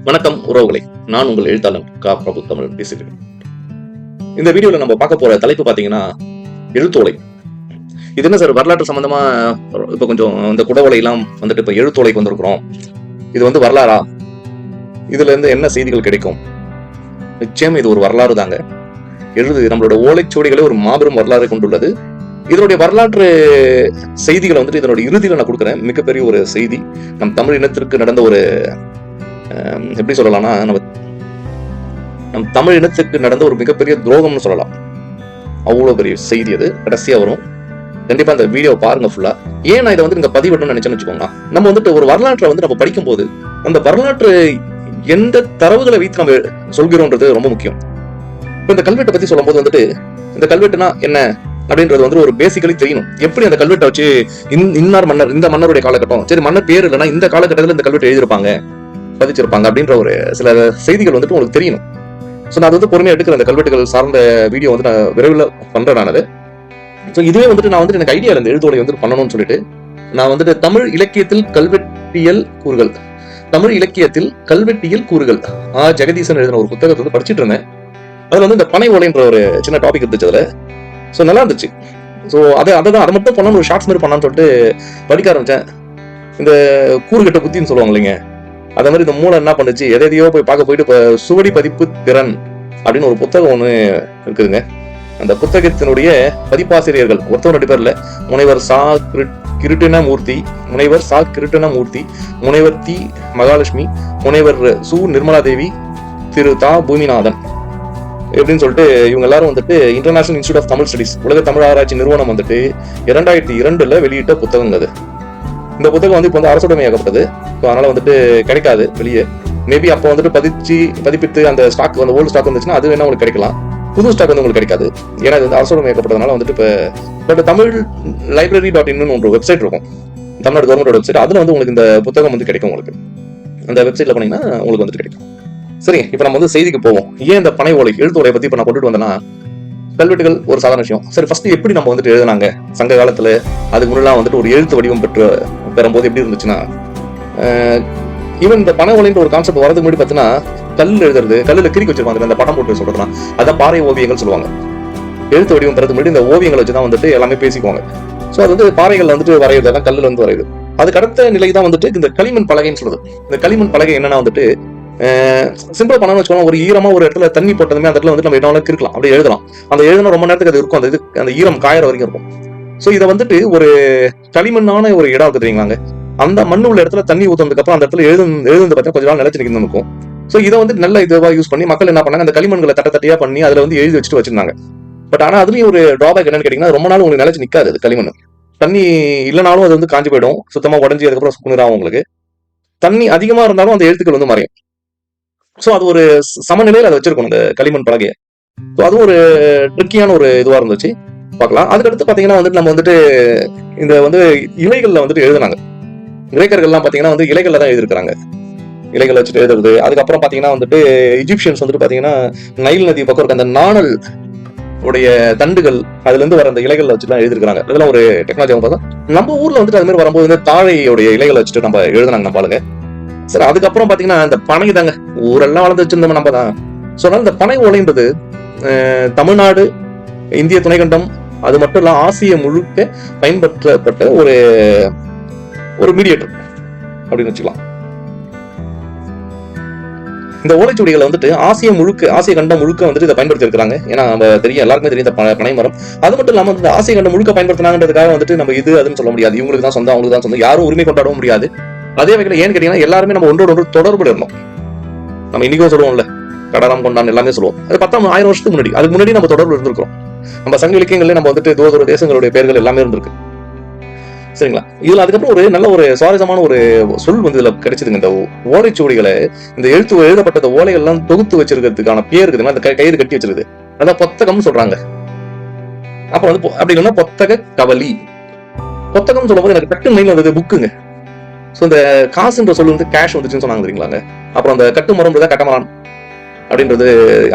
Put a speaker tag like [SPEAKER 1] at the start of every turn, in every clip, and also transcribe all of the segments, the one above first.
[SPEAKER 1] வணக்கம் உறவுகளை, நான் உங்கள் எழுத்தாளன் கா பிரபு தமிழன் பேசுகிறேன். இந்த வீடியோல நம்ம பார்க்க போற தலைப்பு பாத்தீங்கன்னா எழுத்தோலை. இது என்ன சார், வரலாற்று சம்பந்தமா இப்ப கொஞ்சம் இந்த குடவோலை எல்லாம் வந்துட்டு இப்ப எழுத்தோலைக்கு வந்திருக்கிறோம், இது வந்து வரலாறா, இதுல இருந்து என்ன செய்திகள் கிடைக்கும்? நிச்சயம் இது ஒரு வரலாறு தாங்க. நம்மளோட ஓலைச்சுவடிகளே ஒரு மாபெரும் வரலாறு கொண்டுள்ளது. இதனுடைய வரலாற்று செய்திகளை வந்துட்டு இதனுடைய இறுதியில நான் கொடுக்குறேன். மிகப்பெரிய ஒரு செய்தி, நம் தமிழ் இனத்திற்கு நடந்த ஒரு எப்படி சொல்லலாம்னா, நம் தமிழ் இனத்துக்கு நடந்த ஒரு மிகப்பெரிய துரோகம்னு சொல்லலாம். அவ்வளவு பெரிய செய்தி அது. கடைசியா வரும், கண்டிப்பா அந்த வீடியோ பாருங்க ஃபுல்லா. ஏன் நான் இதை வந்து நீங்க பதிவிடணும்னு நினைச்சேன்னு வச்சுக்கோங்க. நம்ம வந்துட்டு ஒரு வரலாற்றை வந்து நம்ம படிக்கும் போது அந்த வரலாற்று எந்த தரவுகளை வைத்து நம்ம சொல்கிறோம்ன்றது ரொம்ப முக்கியம். இப்ப இந்த கல்வெட்டை பத்தி சொல்லும் போது வந்துட்டு, இந்த கல்வெட்டுனா என்ன அப்படின்றது வந்து ஒரு பேசிக்கலி தெரியணும். எப்படி அந்த கல்வெட்டை வச்சு இன்னார் மன்னர், இந்த மன்னருடைய காலகட்டம், சரி மன்னர் பேர் இல்லைன்னா இந்த காலகட்டத்தில் இந்த கல்வெட்டை எழுதியிருப்பாங்க, பதிச்சிருப்பாங்க அப்படின்ற ஒரு சில செய்திகள் வந்துட்டு உங்களுக்கு தெரியணும். ஸோ நான் அது வந்து பொறுமையாக எடுக்கிற அந்த கல்வெட்டுகள் சார்ந்த வீடியோ வந்து நான் விரைவில் பண்றேன் நான் அது. ஸோ இதுவே வந்துட்டு நான் வந்துட்டு எனக்கு ஐடியா இந்த எழுத்தோலை வந்து பண்ணணும்னு சொல்லிட்டு நான் வந்துட்டு தமிழ் இலக்கியத்தில் கல்வெட்டியல் கூறுகள், தமிழ் இலக்கியத்தில் கல்வெட்டியல் கூறுகள் ஜெகதீசன் எழுதின ஒரு புத்தகத்தை வந்து படிச்சுட்டு இருந்தேன். அதுல வந்து இந்த பனை ஓலைன்ற ஒரு சின்ன டாபிக் இருந்துச்சு அதுல. ஸோ நல்லா இருந்துச்சு. ஸோ அதை மட்டும் பண்ணணும், ஒரு ஷார்ட்ஸ் மாதிரி பண்ணலான்னு சொல்லிட்டு படிக்க ஆரம்பிச்சேன். இந்த கூறுகட்ட புத்தின்னு சொல்லுவாங்க இல்லைங்க, அதே மாதிரி இந்த மூளை என்ன பண்ணுச்சு, எதையோ போய் பார்க்க போயிட்டு இப்ப சுவடி பதிப்பு திறன் அப்படின்னு ஒரு புத்தகம் ஒண்ணு இருக்குதுங்க. அந்த புத்தகத்தினுடைய பதிப்பாசிரியர்கள் ஒருத்தர் 2 பேர் இல்ல, முனைவர் சா கிருட்டிணமூர்த்தி, முனைவர் சா கிருட்டிணமூர்த்தி, முனைவர் தி மகாலட்சுமி, முனைவர் சு நிர்மலா தேவி, திரு தா பூமிநாதன் எப்படின்னு சொல்லிட்டு இவங்க எல்லாரும் வந்துட்டு international institute of Tamil studies, உலக தமிழ் ஆராய்ச்சி நிறுவனம் வந்துட்டு 2002 வெளியிட்ட புத்தகம் அது. இந்த புத்தகம் வந்து இப்போ வந்து அரசுடைமையாக்கப்பட்டது. அதனால வந்துட்டு கிடைக்காது வெளியே. மேபி அப்போ வந்துட்டு பதிப்பித்து அந்த ஸ்டாக் வந்து ஓல்டு ஸ்டாக் வந்துச்சுன்னா அது வேணா உங்களுக்கு கிடைக்கலாம், புது ஸ்டாக் வந்து உங்களுக்கு கிடைக்காது. ஏன்னா இது வந்து அரசுடைமையாக்கப்பட்டதுனால வந்துட்டு இப்போ தமிழ் library.in ஒரு வெப்சைட் இருக்கும், தமிழ்நாடு கவர்மெண்டோட வெப்சைட். அதுல வந்து உங்களுக்கு இந்த புத்தகம் வந்து கிடைக்கும். உங்களுக்கு அந்த வெப்சைட்ல போனீங்கன்னா உங்களுக்கு வந்துட்டு கிடைக்கும். சரி, இப்போ நம்ம வந்து செய்திக்கு போவோம். ஏன் இந்த பனை ஓலை எழுத்தோலையை பத்தி இப்போ நான் கொண்டுட்டு வந்தேன்னா, கல்வெட்டுகள் ஒரு சாதாரண விஷயம். சரி, ஃபர்ஸ்ட் எப்படி நம்ம வந்துட்டு எழுதினாங்க சங்க காலத்துல, அதுக்கு முன்னெல்லாம் வந்துட்டு ஒரு எழுத்து வடிவம் பெறும்போது எப்படி இருந்துச்சுன்னா, ஈவன் இந்த பனை ஓலைன்ற ஒரு கான்செப்ட் வரதுக்கு முன்னாடி பார்த்தீங்கன்னா கல் எழுதுறது, கல்லுல கிறுக்கி வச்சிருப்பாங்க, அந்த படம் போட்டு சொல்றதுனா அதான் பாறை ஓவியங்கள் சொல்லுவாங்க. எழுத்து வடிவம் பெறதுக்கு முன்னாடி இந்த ஓவியங்களை வச்சுதான் வந்துட்டு எல்லாமே பேசிக்குவாங்க. ஸோ அது வந்து பாறைகள் வந்துட்டு வரையுது, கல்லுல வந்து வரையுது. அதுக்கு அடுத்த நிலை தான் வந்துட்டு இந்த களிமண் பலகைன்னு சொல்றது. இந்த களிமண் பலகை என்னன்னா வந்துட்டு சிம்பிள் பண்ணணும்னு வச்சுக்கோங்க, ஒரு ஈரமா ஒரு இடத்துல தண்ணி போட்டதுமே அந்த இடத்துல வந்து நம்ம என்ன இருக்கலாம், அப்படியே எழுதலாம். அந்த எழுதணும் ரொம்ப நேரத்துக்கு அது இருக்கும், அந்த ஈரம் காயற வரைக்கும் இருக்கும். ஸோ இதை வந்துட்டு ஒரு களிமண்ணான ஒரு இடம் இருக்கு தெரியுங்களாங்க, அந்த மண்ணு உள்ள இடத்துல தண்ணி ஊத்துறதுக்கு அப்புறம் அந்த இடத்துல எழுதுந்து பார்த்தா கொஞ்ச நாள் நிலைச்சு நிற்கணும் இருக்கும். ஸோ இதை வந்து நல்ல இதுவா யூஸ் பண்ணி மக்கள் என்ன பண்ணாங்க, அந்த களிமண்களை தட்டையா பண்ணி அதுல வந்து எழுதி வச்சுட்டு வச்சிருந்தாங்க. பட் ஆனா அதுலயும் ஒரு டிராபேக் என்னன்னு கேட்டீங்கன்னா, ரொம்ப நாள் உங்களுக்கு நிலைச்சு நிக்காது. அது களிமண் தண்ணி இல்லைனாலும் அது வந்து காஞ்சி போயிடும், சுத்தமா உடஞ்சி அதுக்கப்புறம் குளிராகும். உங்களுக்கு தண்ணி அதிகமா இருந்தாலும் அந்த எழுத்துக்கள் வந்து மறையும். ஸோ அது ஒரு சமநிலையில் அதை வச்சிருக்கணும் இந்த களிமண் பலகையை. ஸோ அதுவும் ஒரு ட்ரிக்கியான ஒரு இதுவா இருந்துச்சு, பார்க்கலாம். அதுக்கடுத்து பாத்தீங்கன்னா வந்துட்டு நம்ம வந்துட்டு இந்த வந்து இலைகள்ல வந்துட்டு எழுதுனாங்க. கிரேக்கர்கள்லாம் பாத்தீங்கன்னா வந்து இலைகள்ல தான் எழுதிருக்காங்க, இலைகளை வச்சுட்டு எழுதுறது. அதுக்கப்புறம் பாத்தீங்கன்னா வந்துட்டு இஜிப்சியன்ஸ் வந்துட்டு பாத்தீங்கன்னா நைல் நதி பக்கம் இருக்க அந்த நாணல் உடைய தண்டுகள், அதுல இருந்து வர அந்த இலைகள் வச்சுலாம் எழுதிருக்காங்க. அதெல்லாம் ஒரு டெக்னாலஜி பார்த்தா நம்ம ஊர்ல வந்துட்டு அது மாதிரி வரும்போது வந்து தாழையுடைய இலைகளை வச்சுட்டு நம்ம எழுதுனாங்க நம்ம ஆளுங்க. சரி, அதுக்கப்புறம் பாத்தீங்கன்னா இந்த பனை தாங்க ஊரெல்லாம் வளர்ந்து வச்சிருந்தோம் நம்ம தான். ஸோ அதனால இந்த பனை ஓலைன்றது தமிழ்நாடு, இந்திய துணைக்கண்டம், அது மட்டும் இல்ல ஆசிய முழுக்க பயன்படுத்தப்பட்ட ஒரு மீடியேட்டர் அப்படின்னு வச்சுக்கலாம். இந்த ஓலைச்சுவடிகளை வந்துட்டு ஆசிய கண்டம் முழுக்க வந்துட்டு இதை பயன்படுத்தி இருக்காங்க. ஏன்னா நம்ம தெரியும், எல்லாருக்குமே தெரியும் இந்த பனை மரம். அது மட்டும் இல்லாம இந்த ஆசிய கண்டம் முழுக்க பயன்படுத்தினாங்கிறதுக்காக வந்துட்டு நம்ம இது அதுன்னு சொல்ல முடியாது. இவங்களுக்கு தான் சொந்தம், அவங்களுக்கு தான் சொந்தம், யாரும் உரிமை கொண்டாடவும் முடியாது. அதே வகையில் ஏன்னு கேட்டீங்கன்னா, எல்லாருமே நம்ம ஒன்றோட ஒன்று தொடர்புல இருந்தோம். நம்ம இன்னைக்கும் சொல்லுவோம்ல, கடலாம் கொண்டான் எல்லாமே சொல்லுவோம். அது 10,000 வருஷத்துக்கு முன்னாடி, அதுக்கு முன்னாடி நம்ம தொடர்பு இருந்திருக்கிறோம். நம்ம சங்க இலக்கியங்கள்ல நம்ம வந்துட்டு தூர தேசங்களுடைய பெயர்கள் எல்லாமே இருந்திருக்கு. சரிங்களா? இதுல அதுக்கப்புறம் ஒரு நல்ல ஒரு சுவாரஸ்யமான ஒரு சொல் வந்து இதுல கிடைச்சதுங்க. இந்த ஓலைச்சுவடிகளை, இந்த எழுதப்பட்ட ஓலைகள் எல்லாம் தொகுத்து வச்சிருக்கிறதுக்கான பேர் இருக்குதுங்க, அந்த கயிறு கட்டி வச்சிருக்கு, அதான் பொத்தகம்னு சொல்றாங்க. அப்புறம் வந்து அப்படி இல்லைன்னா பொத்தக கவலி. பொத்தகம் சொல்லும் போது எனக்கு டக்குன்னு மைண்ட் வந்தது புக்குங்க. ஸோ இந்த காசுன்ற சொல்லு வந்து கேஷ் வந்துச்சுன்னு சொன்னாங்க தெரியுங்களாங்க. அப்புறம் அந்த கட்டுமரம்ன்றதா கட்டமரான் அப்படின்றது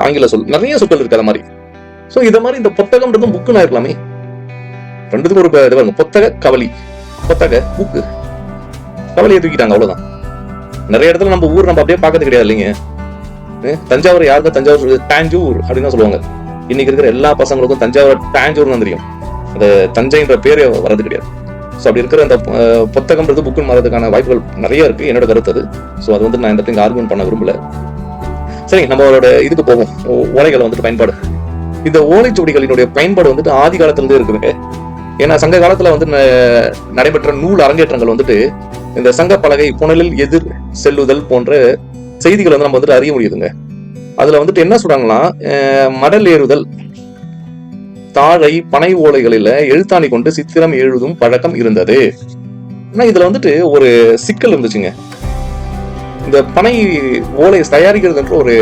[SPEAKER 1] ஆங்கில சொல், நிறைய சொற்கள் இருக்கு அது மாதிரி. ஸோ இதை மாதிரி இந்த புத்தகம்ன்றதும் புக்குன்னு இருக்கலாமே. ரெண்டுத்துக்கும் ஒரு இது பாருங்க, பொத்தக கவலி, பொத்தக புக்கு, கவலையை தூக்கிட்டாங்க, அவ்வளவுதான். நிறைய இடத்துல நம்ம ஊர் நம்ம அப்படியே பார்க்கறது கிடையாது இல்லைங்க. தஞ்சாவூர் யாருக்கும் தஞ்சாவூர் தாஞ்சூர் அப்படின்னு சொல்லுவாங்க. இன்னைக்கு இருக்கிற எல்லா பசங்களுக்கும் தஞ்சாவூர் தாஞ்சூர் தான் தெரியும். அந்த தஞ்சைன்ற பேரே வர்றது கிடையாது. ஸோ அப்படி இருக்கிற அந்த புத்தகம்ன்றது புக்குன்னு மாறதுக்கான வாய்ப்புகள் நிறைய இருக்கு, என்னோட கருத்து அது. ஸோ அது வந்து நான் இந்த இடத்துல ஆர்குமெண்ட் பண்ண விரும்பல. சரி, நம்மளோட இதுக்கு போவோம். ஓலைகளை வந்துட்டு பயன்பாடு. இந்த ஓலைச்சுவடிகளினுடைய பயன்பாடு வந்துட்டு ஆதி காலத்துல இருந்து இருக்குதுங்க. ஏன்னா சங்க காலத்துல வந்து நடைபெற்ற நூல் அரங்கேற்றங்கள் வந்துட்டு இந்த சங்க பலகை, புனலில் எதிர் செல்லுதல் போன்ற செய்திகளை வந்து நம்ம வந்துட்டு அறிய முடியுதுங்க. அதுல வந்துட்டு என்ன சொல்றாங்கன்னா, மடல் ஏறுதல், தாழை, பனை ஓலைகளில எழுத்தாணி கொண்டு சித்திரம் எழுதும் பழக்கம் இருந்தது. ஆனா இதுல வந்துட்டு ஒரு சிக்கல் இருந்துச்சுங்க. இந்த பனை ஓலை தயாரிக்கிறதுன்ற ஒரு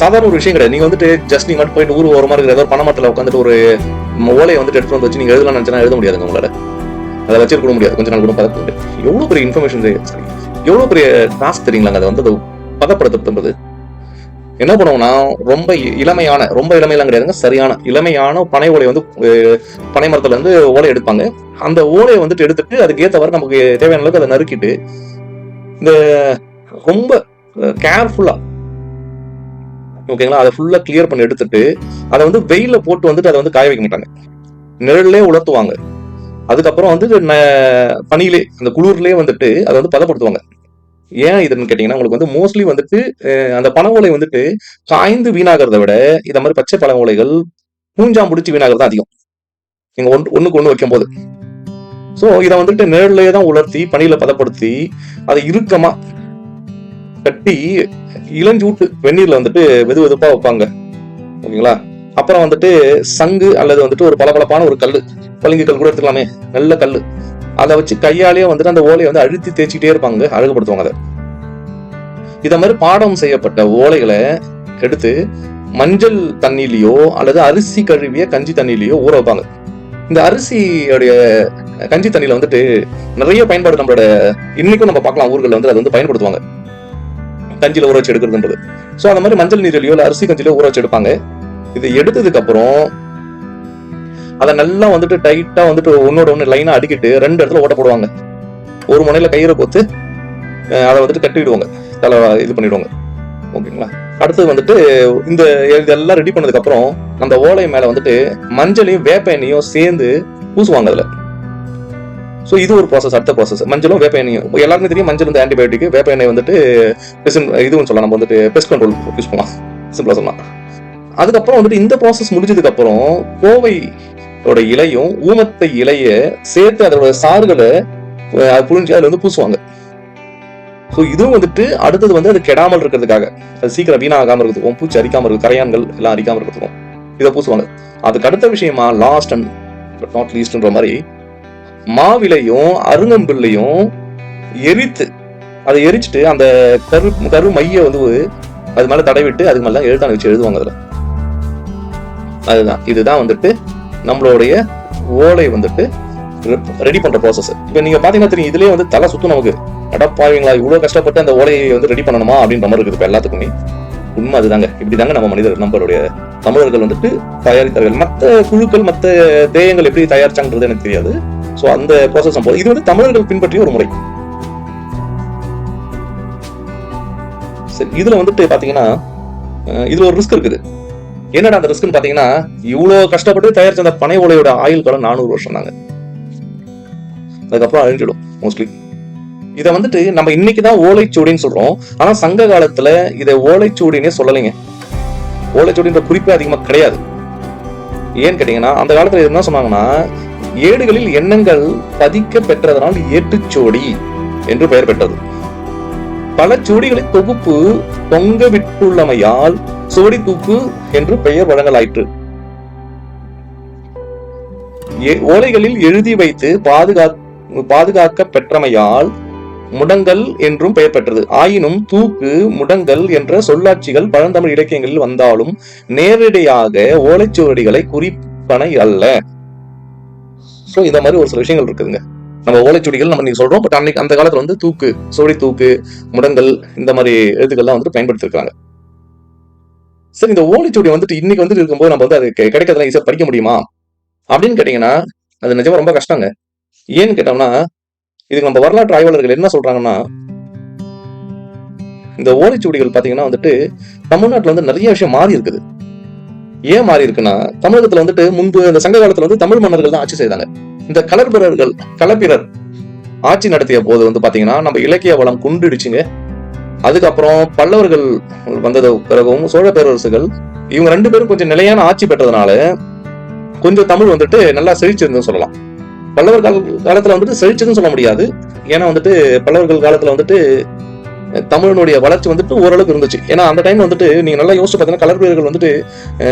[SPEAKER 1] சாதாரண ஒரு விஷயம் கிடையாது. நீங்க வந்துட்டு ஜஸ்ட் நீங்க மட்டும் போயிட்டு ஊர் ஓரமா இருக்கிற ஏதோ பணமரத்துல உட்காந்துட்டு ஒரு ஓலையை வந்துட்டு எடுத்து வந்து வச்சு நீங்க எழுதலாம் நினைச்சா எழுத முடியாதுங்க. உங்களால அதை வச்சிருக்க முடியாது. கொஞ்ச நாள் கூட பதப்படுது. எவ்வளவு பெரிய இன்ஃபர்மேஷன், எவ்வளவு பெரிய டாஸ்க் தெரியுங்களாங்க. அதை வந்து பதப்படுத்துறது என்ன பண்ணுவோம்னா, ரொம்ப இளமையெல்லாம் கிடையாதுங்க, சரியான இளமையான பனை ஓலை வந்து பனை மரத்துல இருந்து ஓலை எடுப்பாங்க. அந்த ஓலையை வந்துட்டு எடுத்துட்டு அதுக்கு ஏற்றவாறு நமக்கு தேவையான அளவுக்கு அதை நறுக்கிட்டு இந்த ரொம்ப கேர்ஃபுல்லா, ஓகேங்களா, அதை ஃபுல்லா கிளியர் பண்ணி எடுத்துட்டு அதை வந்து வெயில போட்டு வந்துட்டு அதை வந்து காய வைக்க மாட்டாங்க, நிழல்லே உலர்த்துவாங்க. அதுக்கப்புறம் வந்து பனியிலே அந்த குளிர்லயே வந்துட்டு அதை வந்து பதப்படுத்துவாங்க. ஏன் இதுன்னு கேட்டீங்கன்னா, உங்களுக்கு வந்து மோஸ்ட்லி வந்துட்டு அந்த பனை ஓலை வந்துட்டு காய்ந்து வீணாகிறத விட இந்த மாதிரி பச்சை பழ ஓலைகள் பூஞ்சாம் பிடிச்சி வீணாகிறது அதிகம், நீங்க ஒண்ணுக்கு ஒண்ணு வைக்கும் போது. சோ இதை வந்துட்டு நிழல்லையே தான் உலர்த்தி பனியில பதப்படுத்தி அதை இறுக்கமா கட்டி இளஞ்சூட்டு வெந்நீர்ல வந்துட்டு வெது வெதுப்பா வைப்பாங்க, ஓகேங்களா. அப்புறம் வந்துட்டு சங்கு அல்லது வந்துட்டு ஒரு பளபளப்பான ஒரு கல்லு, பளிங்கு கல் கூட எடுத்துக்கலாமே, நல்ல கல்லு, அதை வச்சு கையாலேயே வந்துட்டு அந்த ஓலையை வந்து அழுத்தி தேய்ச்சிட்டே இருப்பாங்க, அழகுபடுத்துவாங்க அதை. இத மாதிரி பாடம் செய்யப்பட்ட ஓலைகளை எடுத்து மஞ்சள் தண்ணியிலயோ அல்லது அரிசி கழுவிய கஞ்சி தண்ணியிலயோ ஊற வைப்பாங்க. இந்த அரிசியோடைய கஞ்சி தண்ணியில வந்துட்டு நிறைய பயன்பாடு நம்மளோட இன்னைக்கும் நம்ம பார்க்கலாம். ஊர்கள் வந்து அதை வந்து பயன்படுத்துவாங்க, கஞ்சியில ஊற வச்சு எடுக்கிறதுன்றது. ஸோ அந்த மாதிரி மஞ்சள் நீரிலையோ இல்லை அரிசி கஞ்சிலையோ ஊற வச்சு எடுப்பாங்க. இதை எடுத்ததுக்கு அப்புறம் அதை நல்லா வந்துட்டு டைட்டா வந்துட்டு ஒன்னோட ஒன்று லைனா அடிக்கிட்டு 2 இடத்துல ஓட்ட போடுவாங்க. ஒரு முனையில கயிறை கொத்து அதை வந்துட்டு கட்டிடுவாங்க, தலை இது பண்ணிடுவாங்க, ஓகேங்களா. அடுத்தது வந்துட்டு இந்த இதெல்லாம் ரெடி பண்ணதுக்கு அப்புறம் அந்த ஓலை மேல வந்துட்டு மஞ்சளையும் வேப்ப எண்ணெயும் சேர்ந்து பூசுவாங்க அதுல. ஸோ இது ஒரு ப்ராசஸ். அடுத்த ப்ராசஸ் மஞ்சளும் வேப்ப எண்ணெயும். எல்லாருமே தெரியும் மஞ்சள் வந்து ஆன்டிபயோட்டிக், வேப்ப எண்ணெய் வந்துட்டு இதுவும் சொல்லலாம், நம்ம வந்துட்டு பெஸ்ட் கண்ட்ரோல் யூஸ் பண்ணலாம், சிம்பிளா சொல்லலாம். அதுக்கப்புறம் வந்துட்டு இந்த ப்ராசஸ் முடிஞ்சதுக்கு அப்புறம் கோவையோட இலையும் ஊமத்தை இலைய சேர்த்து அதோட சாறுகளை புழிஞ்சு அதுல வந்து பூசுவாங்க. ஸோ இதுவும் வந்துட்டு அடுத்தது வந்து அது கெடாமல் இருக்கிறதுக்காக, அது சீக்கிரம் வீணாகாம இருக்கிறதுக்கும், பூச்சி அரிக்காம இருக்கும், கரையான்கள் எல்லாம் அரிக்காம இருக்கிறதுக்கும் இதை பூசுவாங்க. அதுக்கு அடுத்த விஷயமா லாஸ்ட் அண்ட் நாட் லீஸ்ட்ன்ற மாதிரி மாவிலையும் அருங்கம்பிள்ளையும் எரித்து அதை எரிச்சுட்டு அந்த கரு மைய வந்து அது மேல தடவிட்டு அதுக்கு மேல எழுத்தாணி வச்சு எழுதுவாங்க அதுல. அதுதான் இதுதான் வந்துட்டு நம்மளுடைய ஓலை வந்துட்டு ரெடி பண்ற ப்ராசஸ். இப்ப நீங்க பாத்தீங்கன்னா தெரியும், இதுலயே வந்து தலை சுத்தும் நமக்கு. அடப்பாவீங்களா, இவ்வளவு கஷ்டப்பட்டு அந்த ஓலையை வந்து ரெடி பண்ணணுமா அப்படின்ற மாதிரி இருக்குது இப்ப எல்லாத்துக்குமே. உண்மை அதுதாங்க. இப்படிதாங்க நம்மளுடைய தமிழர்கள் வந்துட்டு தயாரித்தார்கள். மற்ற குழுக்கள் மற்ற தேயங்கள் எப்படி தயாரிச்சாங்கிறது எனக்கு தெரியாது. சோ அந்த ப்ராசஸ் போது இது வந்து தமிழர்கள் பின்பற்றிய ஒரு முறை. சரி, இதுல வந்துட்டு பாத்தீங்கன்னா இதுல ஒரு ரிஸ்க் இருக்குது. என்னடா அந்த ரிஸ்க்னு பாத்தீங்கன்னா, இவ்வளவு கஷ்டப்பட்டு தயாரிச்ச அந்த பனை ஓலையோட ஆயுள் காலம் 400 வருஷம் தாங்க. அதுக்கப்புறம் அழிஞ்சிடும் மோஸ்ட்லி. இதை வந்துட்டு நம்ம இன்னைக்குதான் ஓலைச்சுவடின்னு சொல்றோம். ஆனா சங்க காலத்துல இதை ஓலைச்சுவடினே சொல்லலைங்க. ஓலைச்சுவடின்ற குறிப்பே அதிகமா கிடையாது. ஏன்னு கேட்டீங்கன்னா, அந்த காலத்துல என்ன சொன்னாங்கன்னா, ஏடுகளில் எண்ணங்கள் பதிக்க பெற்றதனால் ஏட்டுச்சோடி என்று பெயர் பெற்றது. பல சுவடிகளின் தொகுப்பு தொங்க விட்டுள்ளமையால் சுவடி தூக்கு என்று பெயர் வழங்கலாயிற்று. ஓலைகளில் எழுதி வைத்து பாதுகாக்க பெற்றமையால் முடங்கல் என்றும் பெயர் பெற்றது. ஆயினும் தூக்கு, முடங்கல் என்ற சொல்லாட்சிகள் பழந்தமிழ் இலக்கியங்களில் வந்தாலும் நேரடியாக ஓலைச்சுவடிகளை குறிப்பன அல்ல. சோ இந்த மாதிரி ஒரு சில விஷயங்கள் இருக்குதுங்க. நம்ம ஓலைச்சுவடிகள் நம்ம நீங்க சொல்றோம், பட் அன்னைக்கு அந்த காலத்துல வந்து தூக்கு, சோடி தூக்கு, முடங்கல் இந்த மாதிரி எழுத்துக்கள்லாம் வந்துட்டு பயன்படுத்திருக்காங்க. சரி, இந்த ஓலைச்சுவடி வந்துட்டு இன்னைக்கு வந்துட்டு இருக்கும்போது நம்ம வந்து அது கிடைக்கிறதுலாம் ஈஸியா படிக்க முடியுமா அப்படின்னு கேட்டீங்கன்னா, அது நிஜமா ரொம்ப கஷ்டங்க. ஏன்னு கேட்டோம்னா, இதுக்கு நம்ம வரலாற்று ஆய்வாளர்கள் என்ன சொல்றாங்கன்னா, இந்த ஓலைச்சுவடிகள் பாத்தீங்கன்னா வந்துட்டு தமிழ்நாட்டுல வந்து நிறைய விஷயம் மாறி இருக்குது. ஏன் மாறி இருக்குன்னா, தமிழகத்துல வந்துட்டு முன்பு இந்த சங்க காலத்துல வந்து தமிழ் மன்னர்கள் தான் ஆட்சி செய்தாங்க. இந்த களப்பிரர் ஆட்சி நடத்திய போது வந்து பாத்தீங்கன்னா நம்ம இலக்கிய வளம் குன்றிடுச்சுங்க. அதுக்கப்புறம் பல்லவர்கள் வந்தது பிறகும் சோழ பேரரசுகள் இவங்க 2 பேரும் கொஞ்சம் நிலையான ஆட்சி பெற்றதுனால கொஞ்சம் தமிழ் வந்துட்டு நல்லா செழிச்சிருந்துன்னு சொல்லலாம். பல்லவர் காலத்துல வந்துட்டு செழிச்சதுன்னு சொல்ல முடியாது. ஏன்னா வந்துட்டு பல்லவர்கள் காலத்துல வந்துட்டு தமிழனுடைய வளர்ச்சி வந்துட்டு ஓரளவுக்கு இருந்துச்சு. ஏன்னா அந்த டைம் வந்துட்டு நீங்க நல்லா யோசிச்சு பாத்தீங்கன்னா களப்பிரர்கள் வந்துட்டு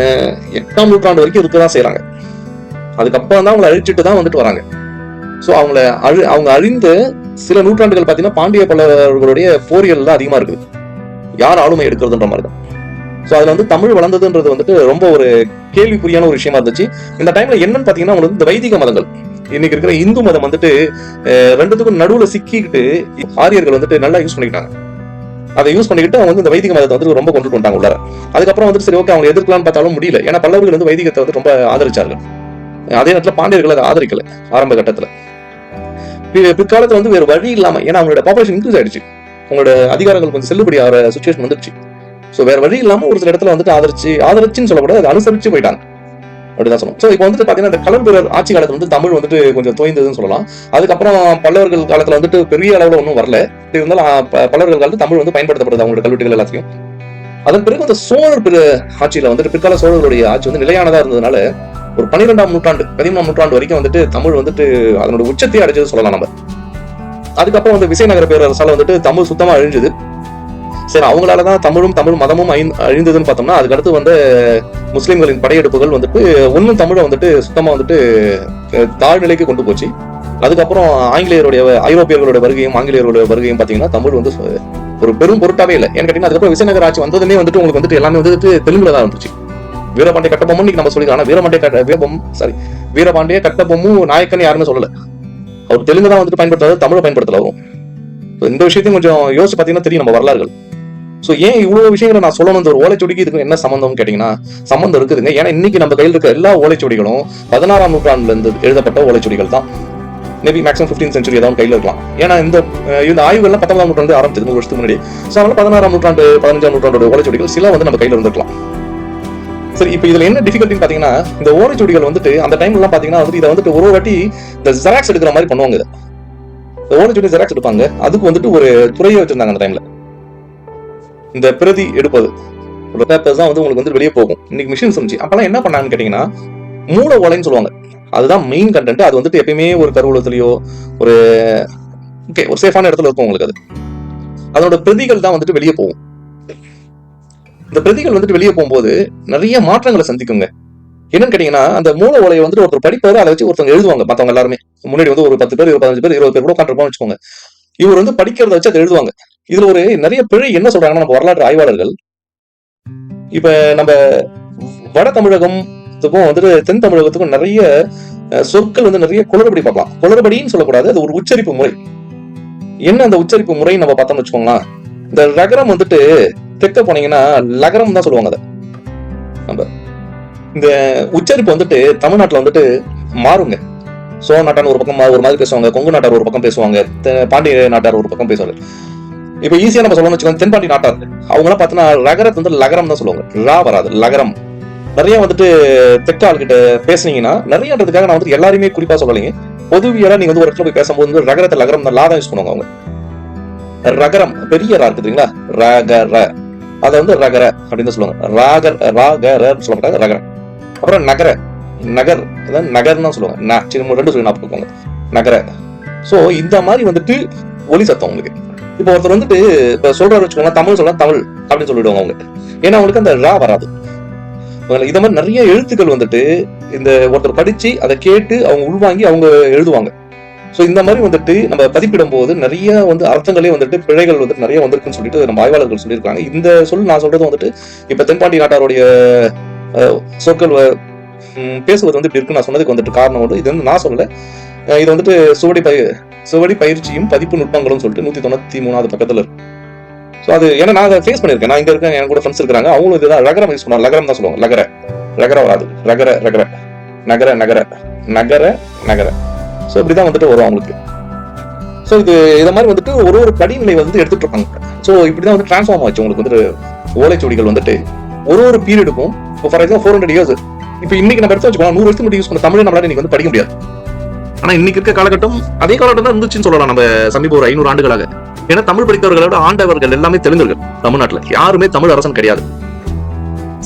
[SPEAKER 1] 8ஆம் நூற்றாண்டு வரைக்கும் இருக்கதான் செய்யறாங்க. அதுக்கப்புறம் தான் அவங்களை அழிச்சிட்டு தான் வந்துட்டு வராங்க. சோ அவங்க அழிந்த சில நூற்றாண்டுகள் பாத்தீங்கன்னா பாண்டிய பல்லவர்களுடைய போரியல் தான் அதிகமா இருக்குது. யார் ஆளுமை எடுக்கிறதுன்ற மாதிரி தான். சோ அதுல வந்து தமிழ் வளர்ந்ததுன்றது வந்துட்டு ரொம்ப ஒரு கேள்விக்குறியான ஒரு விஷயமா இருந்துச்சு. இந்த டைம்ல என்னன்னு பாத்தீங்கன்னா உங்களுக்கு இந்த வைதிக மதங்கள் இன்னைக்கு இருக்கிற இந்து மதம் வந்துட்டு 2த்துக்கும் நடுவுல சிக்கிட்டு ஆரியர்கள் வந்துட்டு நல்லா யூஸ் பண்ணிக்கிட்டாங்க. அதை யூஸ் பண்ணிக்கிட்டு அவங்க வந்து இந்த வைதிக மதத்தை வந்து ரொம்ப கொண்டு வந்தாங்க உள்ளார. அதுக்கப்புறம் வந்துட்டு சரி ஓகே அவங்க எதிர்க்கலாம்னு பார்த்தாலும் முடியல. ஏன்னா பல்லவர்கள் வந்து வைதிகத்தை வந்து ரொம்ப ஆதரிச்சார்கள். அதே நேரத்தில் பாண்டியர்கள் அதை ஆதரிக்கல ஆரம்ப கட்டத்துல. பிற்காலத்துல வந்து வேற வழி இல்லாம, ஏன்னா அவங்களோட பாப்புலேஷன் இன்க்ரீஸ் ஆயிடுச்சு, அவங்களோட அதிகாரங்கள் கொஞ்சம் செல்லுபடி ஆகிற சுச்சுவேஷன் வந்துருச்சு. சோ வேற வழி இல்லாம ஒரு சில இடத்துல வந்துட்டு ஆதரிச்சுன்னு சொல்லக்கூடாது, அதை அனுசரிச்சு போயிட்டாங்க அப்படிதான் சொல்லணும். சோ இப்போ வந்துட்டு பாத்தீங்கன்னா இந்த களப்பிரர் ஆட்சி காலத்துல வந்து தமிழ் வந்துட்டு கொஞ்சம் தோய்ந்ததுன்னு சொல்லலாம். அதுக்கப்புறம் பல்லவர்கள் காலத்துல வந்துட்டு பெரிய அளவுல ஒன்றும் வரல. இப்படி இருந்தாலும் பல்லவர்கள் காலத்துல தமிழ் வந்து பயன்படுத்தப்படுது அவங்களோட கல்வெட்டுகள் எல்லாத்தையும். அதன் பிறகு அந்த சோழர் ஆட்சியில வந்துட்டு பிற்கால சோழர்களுடைய ஆட்சி வந்து நிலையானதா இருந்ததுனால ஒரு 12ஆம் நூற்றாண்டு 13ஆம் நூற்றாண்டு வரைக்கும் வந்துட்டு தமிழ் வந்துட்டு அதனோட உச்சத்தை அடைஞ்சது சொல்லலாம் நம்ம. அதுக்கப்புறம் வந்து விசயநகர பேரரசால வந்துட்டு தமிழ் சுத்தமா அழிஞ்சது. சரி, அவங்களாலதான் தமிழ் மதமும் அழிந்ததுன்னு பார்த்தோம்னா அதுக்கடுத்து வந்து முஸ்லிம்களின் படையெடுப்புகள் வந்துட்டு ஒன்னும் தமிழை வந்துட்டு சுத்தமா வந்துட்டு தாழ்நிலைக்கு கொண்டு போச்சு. அதுக்கப்புறம் ஐரோப்பியர்களுடைய வருகையும் ஆங்கிலேயர்களுடைய வருகையும் பாத்தீங்கன்னா தமிழ் வந்து ஒரு பெரும் பொருட்டாவே இல்லை. ஏன்னு கேட்டீங்கன்னா அதுக்கப்புறம் விசயநகர ஆட்சி வந்ததுமே வந்துட்டு உங்களுக்கு வந்துட்டு எல்லாமே வந்துட்டு தெலுங்குல தான் இருந்துச்சு. வீரபாண்டிய கட்டபொம்மன் நம்ம சொல்லிக்கலாம். ஆனா வீரபாண்டிய கட்டபொம்மும் நாயக்கன் யாருமே சொல்லல. அவர் தெலுங்கு தான் வந்துட்டு பயன்படுத்தாது, தமிழை பயன்படுத்தல வரும். இந்த விஷயத்தையும் கொஞ்சம் யோசிச்சு பாத்தீங்கன்னா தெரியும் நம்ம வரலாறுகள். சோ ஏன் இவ்வளவு விஷயங்களை நான் சொல்லணும், இந்த ஒரு ஓலைச்சுவடிக்கு இதுக்கு என்ன சம்பந்தம் கேட்டீங்கன்னா சம்பந்தம் இருக்குதுங்க. ஏன்னா இன்னைக்கு நம்ம கையில் இருக்க எல்லா ஓலைச்சுவடிகளும் 16ஆம் நூற்றாண்டுல இருந்து எழுதப்பட்ட ஓலைச்சுவடிகள் தான். மேபி மேக்ஸிமம் 15th century ஏதாவது கையில் இருக்கலாம். ஏன்னா இந்த ஆய்வுகள்லாம் 19ஆம் நூற்றாண்டு ஆரம்பிச்சது 100 வருஷத்துக்கு முன்னாடி. சோ அதனால 16ஆம் நூற்றாண்டு 15ஆம் நூற்றாண்டோட ஓலைச்சுவடிகள் சில வந்து நம்ம கையில இருந்திருக்கலாம். சரி, இப்ப இதுல என்ன டிஃபிகல்ட்டின்னு பாத்தீங்கன்னா இந்த ஓலைச்சுவடிகள் வந்துட்டு அந்த டைம்ல எல்லாம் பாத்தீங்கன்னா வந்துட்டு இதை வந்துட்டு ஒரு வாட்டி இந்த ஜெராக்ஸ் எடுக்கிற மாதிரி பண்ணுவாங்க. இந்த ஓலைச்சுவடி ஜெராக்ஸ் எடுப்பாங்க, அதுக்கு வந்துட்டு ஒரு துறையை வச்சிருந்தாங்க அந்த டைம்ல. இந்த பிரதி எடுப்பது பேப்பர்ஸ் தான் வந்து உங்களுக்கு வந்து வெளியே போகும். இன்னைக்கு மிஷின்ஸ் இருந்துச்சு. அப்பெல்லாம் என்ன பண்ணாங்கன்னு கேட்டீங்கன்னா மூல ஓலைன்னு சொல்லுவாங்க. அதுதான் மெயின் கண்டென்ட். அது வந்துட்டு எப்பயுமே ஒரு கருவூலத்திலயோ ஒரு சேஃபான இடத்துல இருக்கும் உங்களுக்கு. அதோட பிரதிகள் தான் வந்துட்டு வெளியே போகும். இந்த பிரதிகள் வந்துட்டு வெளியே போகும்போது நிறைய மாற்றங்களை சந்திக்குங்க. என்னன்னு கேட்டீங்கன்னா அந்த மூல ஓலையை வந்துட்டு ஒருத்தர் படிப்பாரு, அதை வச்சு ஒருத்தவங்க எழுதுவாங்க. மத்தவங்க எல்லாருமே முன்னாடி வந்து ஒரு 10 பேர் 15 பேர் 20 பேர் கூட உட்காந்துருப்பான்னு வச்சுக்கோங்க. இவர் வந்து படிக்கிறத வச்சு அதை எழுதுவாங்க. இதுல ஒரு நிறைய பிழை என்ன சொல்றாங்கன்னா நம்ம வரலாற்று ஆய்வாளர்கள், இப்ப நம்ம வட தமிழகத்துக்கும் வந்துட்டு தென் தமிழகத்துக்கும் நிறைய சொற்கள் வந்து நிறைய குளறுபடி பார்க்கலாம். குளறுபடின்னு சொல்லக்கூடாது, அது ஒரு உச்சரிப்பு முறை. என்ன அந்த உச்சரிப்பு முறை நம்ம பார்த்தோம்னு வச்சுக்கோங்களேன். இந்த ரகரம் வந்துட்டு தெற்க போனீங்கன்னா லகரம் தான் சொல்லுவாங்க. நம்ம இந்த உச்சரிப்பு வந்துட்டு தமிழ்நாட்டுல வந்துட்டு மாறுங்க. சோழ நாட்டார் ஒரு பக்கம் ஒரு மாதிரி பேசுவாங்க, கொங்கு நாட்டார் ஒரு பக்கம் பேசுவாங்க, பாண்டிய நாட்டார் ஒரு பக்கம் பேசுவாங்க. இப்ப ஈஸியா நம்ம சொல்லணும்னு வச்சுக்கோங்க, தென்பாண்டி நாட்டார் அவங்க எல்லாம் பாத்தீங்கன்னா ரகரத்து வந்து லகரம் தான் சொல்லுவாங்க, ரா வராது, லகரம். நிறைய வந்துட்டு தெற்கால் கிட்ட பேசுனீங்கன்னா நிறையன்றதுக்காக நான் வந்து எல்லாருமே குறிப்பா சொல்லலைங்க. பொதுவியலா நீங்க வந்து ஒரு இடத்துல போய் பேசும்போது வந்து ரகரத்தை லகரம் தான் லாதான் யூஸ் பண்ணுவாங்க அவங்க. ரகரம் பெரிய ரா இருக்குதுங்களா, ரகர, அதை வந்து ரகர அப்படின்னு சொல்லுவாங்க. ராகர சொல்ல மாட்டாங்க, ரகரம். அப்புறம் நகர, நகர் நகர்னு தான் சொல்லுவாங்க. ரெண்டு சொல்லி நான் போங்க நகர. சோ இந்த மாதிரி வந்துட்டு ஒலி சத்தம் உங்களுக்கு. இப்ப ஒருத்தர் வந்துட்டு இப்ப சொல்றாரு வச்சுக்கோங்க, தமிழ் சொல்ல தமிழ் அப்படின்னு சொல்லிடுவாங்க அவங்க. ஏன்னா அவங்களுக்கு அந்த ரா வராது. இத மாதிரி நிறைய எழுத்துக்கள் வந்துட்டு இந்த ஒருத்தர் படிச்சு அதை கேட்டு அவங்க உள்வாங்கி அவங்க எழுதுவாங்க. சோ இந்த மாதிரி வந்துட்டு நம்ம பதிப்பிடும் போது நிறைய வந்து அர்த்தங்களே வந்துட்டு பிழைகள் வந்துட்டு நிறைய வந்திருக்குன்னு சொல்லிட்டு நம்ம ஆய்வாளர்கள் சொல்லியிருக்காங்க. இந்த நான் சொல்றது வந்துட்டு இப்ப தென்பாண்டி நாட்டாருடைய சொற்கள் பேசுவது வந்து இப்படி இருக்கு நான் சொன்னதுக்கு வந்துட்டு காரணம் வந்து இது வந்து நான் சொல்லல. இது வந்துட்டு சுவடி பயிற்சியும் பதிப்பு நுட்பங்களும் சொல்லிட்டு 193வது பக்கத்துல இருக்கு. சோ அது ஏன்னா நான் அதை ஃபேஸ் பண்ணிருக்கேன். நான் இங்க இருக்கேன், என் கூட ஃப்ரெண்ட்ஸ் இருக்காங்க, அவங்களும் இதுதான் ரகரம் யூஸ் பண்ணுவாங்க. லகரம் தான் சொல்லுவாங்க. ரகர வராது, ரகர நகர நகர நகர நகர. சோ இப்படிதான் வந்துட்டு வரும் அவங்களுக்கு. ஸோ இதை மாதிரி வந்துட்டு ஒரு படிநிலை வந்து எடுத்துட்டு இருப்பாங்க. ஸோ இப்படிதான் வந்து டிரான்ஸ்ஃபார்ம் ஆச்சு உங்களுக்கு வந்துட்டு ஓலைச்சுவடிகள் வந்துட்டு ஒரு பீரியடுக்கும். ஃபார் எக்ஸாம்பிள் 400 இயர்ஸ் இப்போ இன்னைக்கு நம்ம எடுத்து வச்சுக்கோங்க, 100 வருஷத்துக்கு யூஸ் பண்ண தமிழ் நம்மளால இன்னைக்கு வந்து படிக்க முடியாது. ஆனா இன்னைக்கு இருக்க காலகட்டம் அதே காலகட்டம் தான் இருந்துச்சுன்னு சொல்லலாம் நம்ம சமீப ஒரு 500 ஆண்டுகளாக. ஏன்னா தமிழ் படித்தவர்களோட ஆண்டவர்கள் எல்லாமே தெலுங்கர்கள். தமிழ்நாட்டுல யாருமே தமிழ் அரசன் கிடையாது.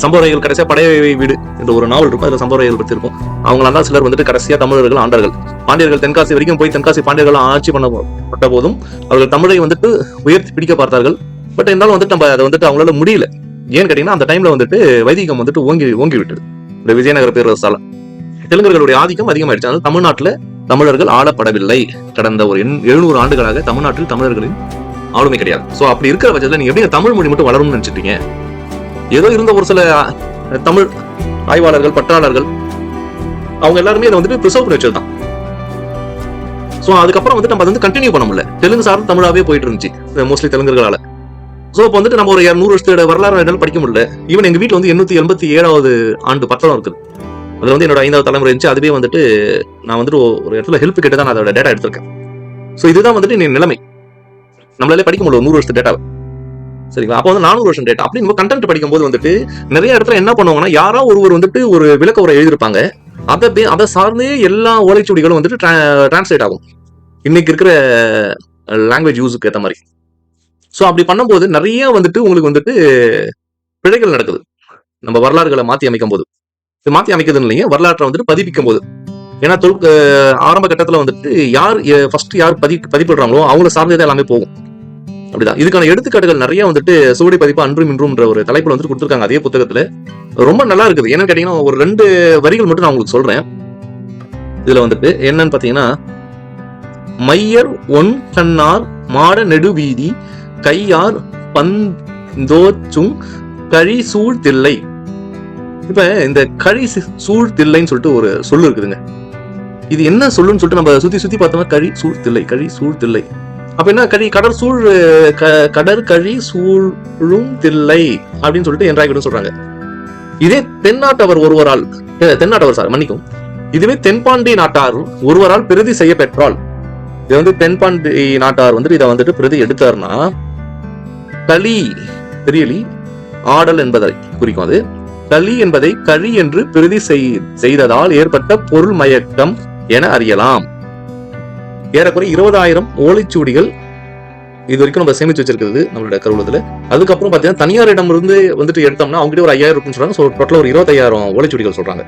[SPEAKER 1] சம்பவரைகள் கடைசியா படையவை வீடு என்ற ஒரு நாவல் இருக்கும், அதுல சம்பவரைகள் பத்தி இருக்கும். அவங்களா தான் சிலர் வந்துட்டு கடைசியா தமிழர்கள் ஆண்டார்கள். பாண்டியர்கள் தென்காசி வரைக்கும் போய் தென்காசி பாண்டியர்கள் ஆட்சி பண்ணப்பட்ட போதும் அவர்கள் தமிழை வந்துட்டு உயர்த்தி பிடிக்க பார்த்தார்கள். பட் இருந்தாலும் வந்துட்டு நம்ம அதை வந்துட்டு அவங்களால முடியல. ஏன்னு கேட்டீங்கன்னா அந்த டைம்ல வந்துட்டு வைதிகம் வந்துட்டு ஓங்கி விட்டது. இந்த விஜயநகர பேரரசால தெலுங்கர்களுடைய ஆதிக்கம் அதிகமாயிடுச்சு. அதனால தமிழ்நாட்டுல தமிழர்கள் ஆளப்படவில்லை. கடந்த ஒரு 700 ஆண்டுகளாக தமிழ்நாட்டில் தமிழர்களின் ஆளுமை கிடையாது. சோ அப்படி இருக்கிற பட்சத்துல நீங்க எப்படி தமிழ் மொழி மட்டும் வளரும்னு நினைச்சிட்டீங்க? ஏதோ இருந்த ஒரு சில தமிழ் ஆய்வாளர்கள் பற்றாளர்கள் அவங்க எல்லாருமே இதை வந்துட்டு ப்ரிசர்வ் பண்ணி வச்சதுதான். சோ அதுக்கப்புறம் வந்துட்டு நம்ம வந்து கண்டினியூ பண்ண முடியல. தெலுங்கு சார்ந்து தமிழாவே போயிட்டு இருந்துச்சு மோஸ்ட்லி தெலுங்குகளால. சோ இப்போ வந்துட்டு நம்ம ஒரு 100 வருஷத்தோட வரலாறு படிக்க முடியல. ஈவன் எங்க வீட்டுல வந்து 887வது ஆண்டு பத்திரம் இருக்குது. அது வந்து என்னோட 5வது தலைமுறை இருந்துச்சு. அதுவே வந்துட்டு நான் வந்துட்டு ஒரு இடத்துல ஹெல்ப் கேட்டு தான் நான் அதோட டேட்டா எடுத்திருக்கேன். சோ இதுதான் வந்துட்டு நிலைமை. நம்மளாலே படிக்க முடியல 100 வருஷத்து டேட்டாவை. சரிங்களா? அப்போ வந்து 400 வருஷம் டேட்டா அப்படி நம்ம கண்டென்ட் படிக்கும் போது வந்துட்டு நிறைய இடத்துல என்ன பண்ணுவாங்கன்னா, யாரோ ஒருவர் வந்துட்டு ஒரு விளக்க உரை எழுதியிருப்பாங்க. அதை சார்ந்தே எல்லா ஓலைச்சுவடிகளும் வந்துட்டு டிரான்ஸ்லேட் ஆகும் இன்னைக்கு இருக்கிற லாங்குவேஜ் யூஸுக்கு ஏற்ற மாதிரி. ஸோ அப்படி பண்ணும்போது நிறைய வந்துட்டு உங்களுக்கு வந்துட்டு பிழைகள் நடக்குது. நம்ம வரலாறுகளை மாற்றி அமைக்கும் போது மாற்றி அமைக்கிறது இல்லைங்க, வரலாற்றை வந்துட்டு பதிப்பிக்கும் போது. ஏன்னா ஆரம்ப கட்டத்தில் வந்துட்டு யார் பதிப்பிடுறாங்களோ அவங்கள சார்ந்ததே எல்லாமே போகும். அப்படிதான் இதுக்கான எடுத்துக்காட்டுகள் நிறைய வந்துட்டு சுவடி பதிப்பு அன்றும் இன்றும்ன்ற ஒரு தலைப்புல வந்துட்டு கொடுத்துருக்காங்க அதே புத்தகத்துல. ரொம்ப நல்லா இருக்குது. என்னன்னு கேட்டீங்கன்னா ஒரு 2 வரிகள் மட்டும் நான் உங்களுக்கு சொல்றேன். இதுல வந்துட்டு என்னன்னு பாத்தீங்கன்னா, மையர் ஒன் கண்ணார் மாட நெடுவீதி கையார் பந்தோச்சுங் கழி சூழ் தில்லை. இப்ப இந்த கழி சூழ் தில்லைன்னு சொல்லிட்டு ஒரு சொல்லு இருக்குதுங்க. இது என்ன சொல்லுன்னு சொல்லிட்டு நம்ம சுத்தி பார்த்தோம்னா கழி சூழ் தில்லை. அப்ப என்ன கடற்கழி சூழும் தில்லை அப்படின்னு சொல்லிட்டு என்றாய்விடும் சொல்றாங்க. இதே மன்னிக்கும், இதுவே தென்பாண்டி நாட்டார் ஒருவரால் பிரதி செய்ய பெற்றால், இது வந்து தென்பாண்டி நாட்டார் வந்துட்டு இதை வந்துட்டு பிரதி எடுத்தார்னா களி தெரியலி ஆடல் என்பதை குறிக்கும். அது களி என்பதை கழி என்று பிரதி செய்ததால் ஏற்பட்ட பொருள் மயக்கம் என அறியலாம். ஏறக்குறைய 20,000 ஓலைச்சுவடிகள் இது வரைக்கும் நம்ம சேமிச்சு வச்சிருக்கிறது நம்மளோட கருவூலத்துல. அதுக்கப்புறம் பாத்தீங்கன்னா தனியாரிடம் இருந்து வந்துட்டு எடுத்தோம்னா அவங்க ஒரு 5,000 இருக்குன்னு சொல்றாங்க. டோட்டலா ஒரு 25,000 ஓலைச்சுவடிகள் சொல்றாங்க.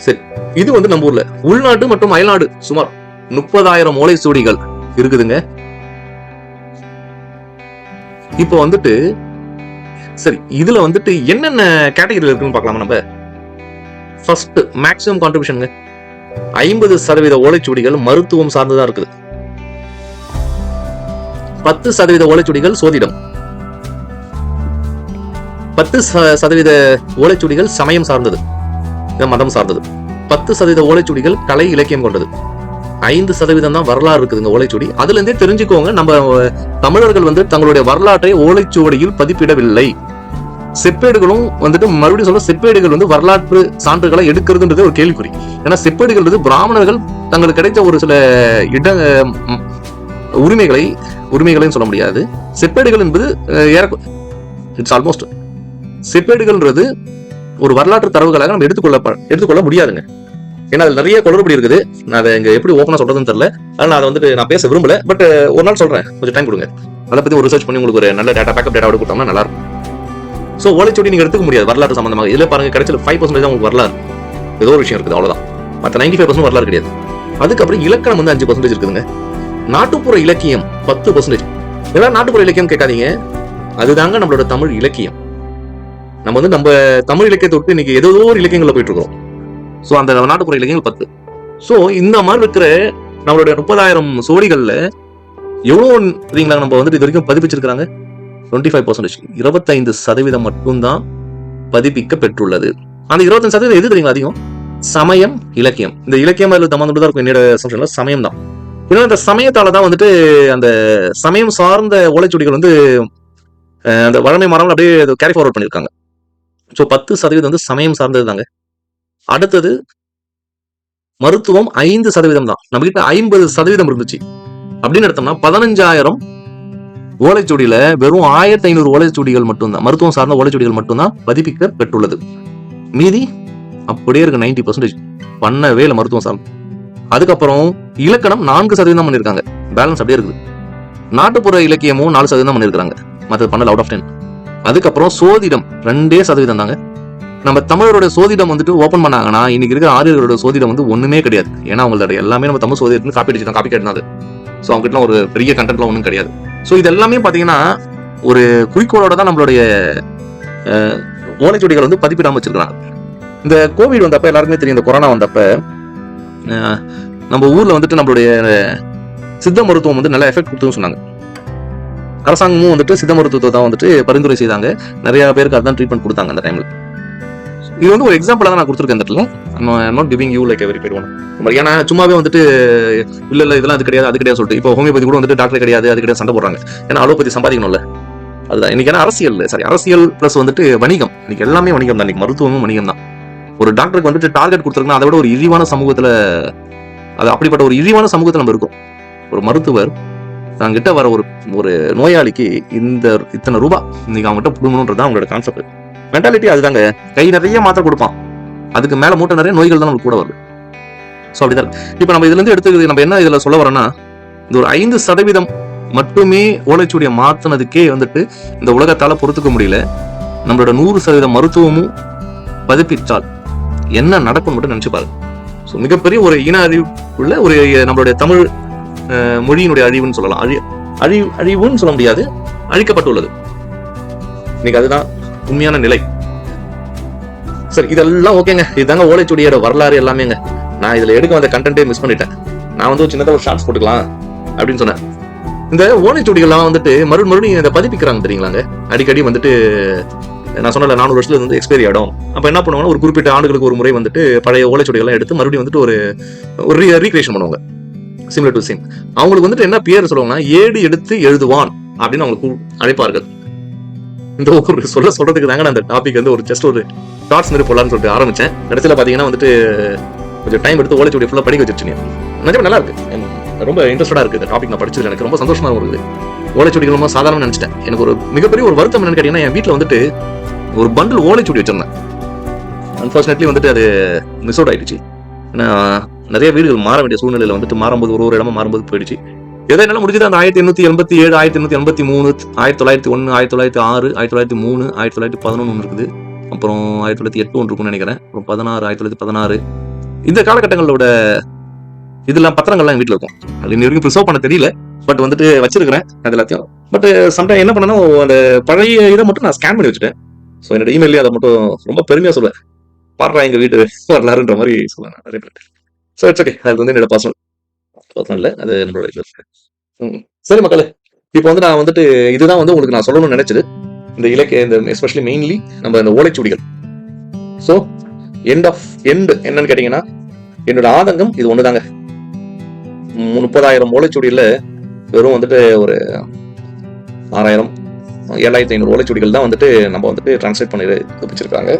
[SPEAKER 1] சரி, இது வந்து நம்ம ஊர்ல. உள்நாட்டு மற்றும் அயல்நாடு சுமார் 30,000 ஓலைச்சுவடிகள் இருக்குதுங்க. இப்போ வந்துட்டு சரி, இதுல வந்துட்டு என்னென்ன கேட்டகரியில் இருக்குன்னு பார்க்கலாமா நம்ம. First maximum கான்ட்ரிபியூஷனுங்க. 50% ஓலைச்சுவடிகள் மருத்துவம் சார்ந்ததா இருக்குது. 10% ஓலைச்சுவடிகள் சோதிடம். 10% ஓலைச்சுவடிகள் சமயம் சார்ந்தது, மதம் சார்ந்தது. 10% ஓலைச்சுவடிகள் கலை இலக்கியம் கொண்டது. 5% தான் வரலாறு இருக்குதுங்க ஓலைச்சுவடி. அதுல இருந்தே தெரிஞ்சுக்கோங்க, நம்ம தமிழர்கள் வந்து தங்களுடைய வரலாற்றை ஓலைச்சுவடியில் பதிப்பிடவில்லை. செப்பேடுகளும் வந்துட்டு மறுபடியும் சொல்ல, செப்பேடுகள் வந்து வரலாற்று சான்றுகளை எடுக்கிறதுன்றது ஒரு கேள்விக்குறி. ஏன்னா செப்பேடுகள் வந்து பிராமணர்கள் தங்களுக்கு கிடைத்த ஒரு சில உரிமைகளையும் சொல்ல முடியாது. செப்பேடுகள் என்பது இட்ஸ் ஆல்மோஸ்ட் செப்பேடுகள்ன்றது ஒரு வரலாற்று தரவுகளாக நம்ம எடுத்துக்கொள்ள முடியாதுங்க. ஏன்னா அது நிறைய குளறுபடி இருக்குது. நான் அதை இங்க எப்படி ஓப்பனா சொல்றதுன்னு தெரியல. அதனால அதை வந்துட்டு நான் பேச விரும்பல. பட் ஒரு நாள் சொல்றேன், கொஞ்சம் டைம் கொடுங்க. அதை பத்தி ஒரு ரிசர்ச் பண்ணி உங்களுக்கு ஒரு நல்ல பேக்கப் டேட்டா கொடுத்தோம்னா நல்லா இருக்கும். ஸோ ஓலைச்சுவடி நீங்க எடுத்துக்க முடியாது வரலாறு சம்பந்தமாக. இதுல பாருங்க, கிடைச்சல 5% தான் உங்களுக்கு வரலாறு, ஏதோ ஒரு விஷயம் இருக்குது, அவ்வளவுதான். மற்ற 95% வரலாறு கிடையாது. அதுக்கப்புறம் இலக்கணம் வந்து 5% இருக்குதுங்க. நாட்டுப்புற இலக்கியம் 10%. ஏதாவது நாட்டுப்புற இலக்கியம் கேட்காதீங்க, அதுதாங்க நம்மளோட தமிழ் இலக்கியம். நம்ம வந்து நம்ம தமிழ் இலக்கியத்தை விட்டு இன்னைக்கு ஏதோ ஒரு இலக்கியங்களை போயிட்டு இருக்கோம். ஸோ அந்த நாட்டுப்புற இலக்கியங்கள் 10. ஸோ இந்த மாதிரி இருக்கிற நம்மளுடைய 30,000 சோடிகள்ல எவ்வளோ நம்ம வந்துட்டு இது வரைக்கும் பதிப்பிச்சிருக்கிறாங்க? 25%. 25% மட்டும்தான் பதிப்பிக்க பெற்றுள்ளது. அந்த 25% எது தெரியுங்களா அதிகம்? சமயம், இலக்கியம். இந்த இலக்கியம் அதுல தம்மாந்துதான் இருக்கும். என்னோட சம்ஷன்ல சமயம் தான். ஏன்னா அந்த சமயத்தாலதான் வந்துட்டு அந்த சமயம் சார்ந்த ஓலைச்சுவடிகள் வந்து அந்த வழமை மாறாமல் அப்படியே கேரி ஃபார்வர்ட் பண்ணிருக்காங்க. ஸோ 10% வந்து சமயம் சார்ந்தது தாங்க. அடுத்தது மருத்துவம் 5% தான். நம்ம கிட்ட 50% இருந்துச்சு அப்படின்னு எடுத்தோம்னா 15,000 ஓலைச்சுவடியில வெறும் 1,500 ஓலைச்சுவடிகள் மட்டும்தான், மருத்துவம் சார்ந்த ஓலைச்சுவடிகள் மட்டும்தான் பதிப்பிக்க பெற்றுள்ளது. மீதி அப்படியே இருக்கு 90% பண்ணவே இல்லை மருத்துவம் சார்ந்த. அதுக்கப்புறம் இலக்கணம் 4% பண்ணிருக்காங்க, பேலன்ஸ் அப்படியே இருக்குது. நாட்டுப்புற இலக்கியமும் 4% பண்ணிருக்காங்க, மற்றது பண்ணல அவுட் ஆஃப் 10. அதுக்கப்புறம் சோதிடம் 2% தாங்க. நம்ம தமிழரோட சோதிடம் வந்துட்டு ஓபன் பண்ணாங்கன்னா இன்னைக்கு இருக்கிற ஆரியர்களோட சோதிடம் வந்து ஒண்ணுமே கிடையாது. ஏன்னா அவங்களோட எல்லாமே நம்ம தமிழ் சோதிடத்துல காப்பி அடிச்சுதான், காப்பி கேட்டது. ஸோ அவங்ககிட்ட ஒரு பெரிய கண்டென்ட்லாம் ஒன்றும் கிடையாது. ஸோ இது எல்லாமே பாத்தீங்கன்னா ஒரு குறிக்கோளோட தான் நம்மளுடைய ஓலைச்சுவடிகள் வந்து பதிப்பிடாம வச்சிருக்காங்க. இந்த கோவிட் வந்தப்ப எல்லாருக்குமே தெரியும், இந்த கொரோனா வந்தப்ப நம்ம ஊர்ல வந்துட்டு நம்மளுடைய சித்த மருத்துவம் வந்து நல்ல எஃபெக்ட் கொடுத்துன்னு சொன்னாங்க. அரசாங்கமும் வந்துட்டு சித்த மருத்துவத்தை தான் வந்துட்டு பரிந்துரை செய்தாங்க. நிறைய பேருக்கு அதான் ட்ரீட்மெண்ட் கொடுத்தாங்க அந்த டைம்ல. இது வந்து ஒரு எக்ஸாம்பிளா தான் நான் கொடுத்துருக்கேன் இந்த இடத்துல. Not giving you like every பெரியவன். ஏன்னா சும்மாவே வந்துட்டு இல்ல இதெல்லாம் அது கிடையாது அது கிடையாது சொல்லிட்டு இப்போ ஹோமியோபதி கூட வந்துட்டு டாக்டர் கிடையாது அது கிடையாது சண்டை போடுறாங்க. ஏன்னா அலோபதி சம்பாதிக்கணும்ல. அதுதான் இன்னைக்கு ஏன்னா அரசியல் பிளஸ் வந்துட்டு வணிகம். இன்னைக்கு எல்லாமே வணிகம் தான். இன்னைக்கு மருத்துவமும் வணிகம் தான். ஒரு டாக்டருக்கு வந்துட்டு டார்கெட் கொடுத்துருக்குன்னா அதை விட ஒரு இழிவான சமூகத்துல, அது அப்படிப்பட்ட ஒரு இழிவான சமூகத்துல நம்ம இருக்கும். ஒரு மருத்துவர் தங்கிட்ட வர ஒரு நோயாளிக்கு இத்தனை ரூபாய் இன்னைக்கு அவங்ககிட்ட புடுங்கணும்ன்றதான் அவங்களோட கான்செப்ட், மென்டாலிட்டி. அதுதாங்க. கை நிறைய மாத்திரை கொடுப்பான், அதுக்கு மேல மூட்டை நிறைய நோய்கள் தான் நமக்கு கூட வருது. ஸோ அப்படிதான். இப்போ நம்ம இதுல இருந்து எடுத்துக்கிறது நம்ம என்ன இதுல சொல்ல வரோம்னா, இந்த ஒரு 5% மட்டுமே ஓலைச்சுவடியை மாத்தினதுக்கே வந்துட்டு இந்த உலகத்தால பொறுத்துக்க முடியல. நம்மளோட 100% மருத்துவமும் பதிப்பிச்சால் என்ன நடக்கும் மட்டும் நினைச்சு பாருங்க. ஸோ மிகப்பெரிய ஒரு இன அழிவுள்ள ஒரு நம்மளுடைய தமிழ் மொழியினுடைய அழிவுன்னு சொல்லலாம். அழிவுன்னு சொல்ல முடியாது, அழிக்கப்பட்டுள்ளது இன்னைக்கு. அதுதான் உண்மையான நிலை. சரி, இதெல்லாம் ஓகேங்க. இதுதாங்க ஓலைச்சுவடியோட வரலாறு எல்லாமேங்க. நான் இதுல எடுக்க வந்த கண்டென்ட்டே மிஸ் பண்ணிட்டேன். நான் வந்து சின்னதா ஒரு ஷார்ட்ஸ் போட்டுக்கலாம் அப்படின்னு சொன்னேன். இந்த ஓலைச்சுவடிகள்லாம் வந்துட்டு மறுபடியும் இதை பதிப்பிக்கிறாங்க தெரியுங்களாங்க. அடிக்கடி வந்துட்டு நான் சொன்னல 400 வருஷத்துல வந்து எக்ஸ்பைரி ஆகிடும். அப்ப என்ன பண்ணுவாங்கன்னா ஒரு குறிப்பிட்ட ஆண்டுகளுக்கு ஒரு முறை வந்துட்டு பழைய ஓலைச்சுவடிகள்லாம் எடுத்து மறுபடியும் வந்துட்டு ஒரு ரீக்ரியேஷன் பண்ணுவாங்க, சிமிலர் டு சேம். அவங்களுக்கு வந்துட்டு என்ன பேர் சொல்லுவாங்கன்னா ஏடு எடுத்து எழுதுவான் அப்படின்னு அவங்களுக்கு அழைப்பார்கள். இந்த ஒரு சொல்றதுக்கு தாங்க நான் அந்த டாபிக் வந்து ஒரு ஜஸ்ட் ஒரு ஷார்ட்ஸ் மாதிரி போடலான்னு சொல்லிட்டு ஆரம்பிச்சேன். கடைசியில் பாத்தீங்கன்னா வந்துட்டு கொஞ்சம் டைம் எடுத்து ஓலைச்சுவடி ஃபுல்லா படிக்க வச்சிருச்சீங்க. நிஜமா நல்லா இருக்கு, ரொம்ப இன்ட்ரெஸ்டடா இருக்கு இந்த டாபிக். நான் படிச்சது எனக்கு ரொம்ப சந்தோஷமா இருக்குது. ஓலைச்சுவடிகள் ரொம்ப சாதாரண நினைச்சிட்டேன். எனக்கு ஒரு மிகப்பெரிய ஒரு வருத்தம் என்னன்னு கேட்டீங்கன்னா, என் வீட்டுல வந்துட்டு ஒரு பண்டில் ஓலைச்சுவடி வச்சிருந்தேன். அன்பார்ச்சுனேட்லி வந்துட்டு அது மிஸ் அவுட் ஆயிடுச்சு. ஏன்னா நிறைய வீடுகள் மாற வேண்டிய சூழ்நிலையில வந்துட்டு மாறும்போது ஒரு இடமா மாறும்போது போயிடுச்சு. எதை என்னால முடிஞ்சது அந்த 1887, 1883, 1901, 1906, 1903, 1911 இருக்குது. அப்புறம் 1908 ஒன்று இருக்கும்னு நினைக்கிறேன். அப்புறம் 16, 1916 இந்த காலகட்டங்களோட இதெல்லாம் பத்திரங்கள்லாம் என் வீட்டில் இருக்கும். அது இன்னி வரைக்கும் ப்ரிசர்வ் பண்ண தெரியல, பட் வந்துட்டு வச்சிருக்கிறேன் அது எல்லாத்தையும். பட் சம்டைம் என்ன பண்ணனா, அந்த பழைய இதை மட்டும் நான் ஸ்கேன் பண்ணி வச்சுட்டேன். ஸோ என்னோட இமெயிலே அதை மட்டும் ரொம்ப பெருமையா சொல்லுவேன், பாடுறா எங்க வீட்டு வரலாறுன்ற மாதிரி சொல்லுவேன் நிறைய பேர். ஸோ இட்ஸ் ஓகே, அது வந்து என்னோட பர்சனல் இல்லை, அது நம்மளோட இது. சரி மக்களே, இப்போ வந்து நான் வந்துட்டு இதுதான் வந்து உங்களுக்கு நான் சொல்லணும்னு நினைச்சது. இந்த இலக்கிய இந்த எஸ்பெஷலி மெயின்லி நம்ம இந்த ஓலைச்சுவடிகள். ஸோ எண்ட் என்னன்னு கேட்டீங்கன்னா, என்னோட ஆதங்கம் இது ஒண்ணுதாங்க. 30,000 ஓலைச்சுவடியில வெறும் வந்துட்டு ஒரு 6,000, 7,500 ஓலைச்சுவடிகள் தான் வந்துட்டு நம்ம வந்துட்டு டிரான்ஸ்லேட் பண்ணி வச்சிருக்காங்க.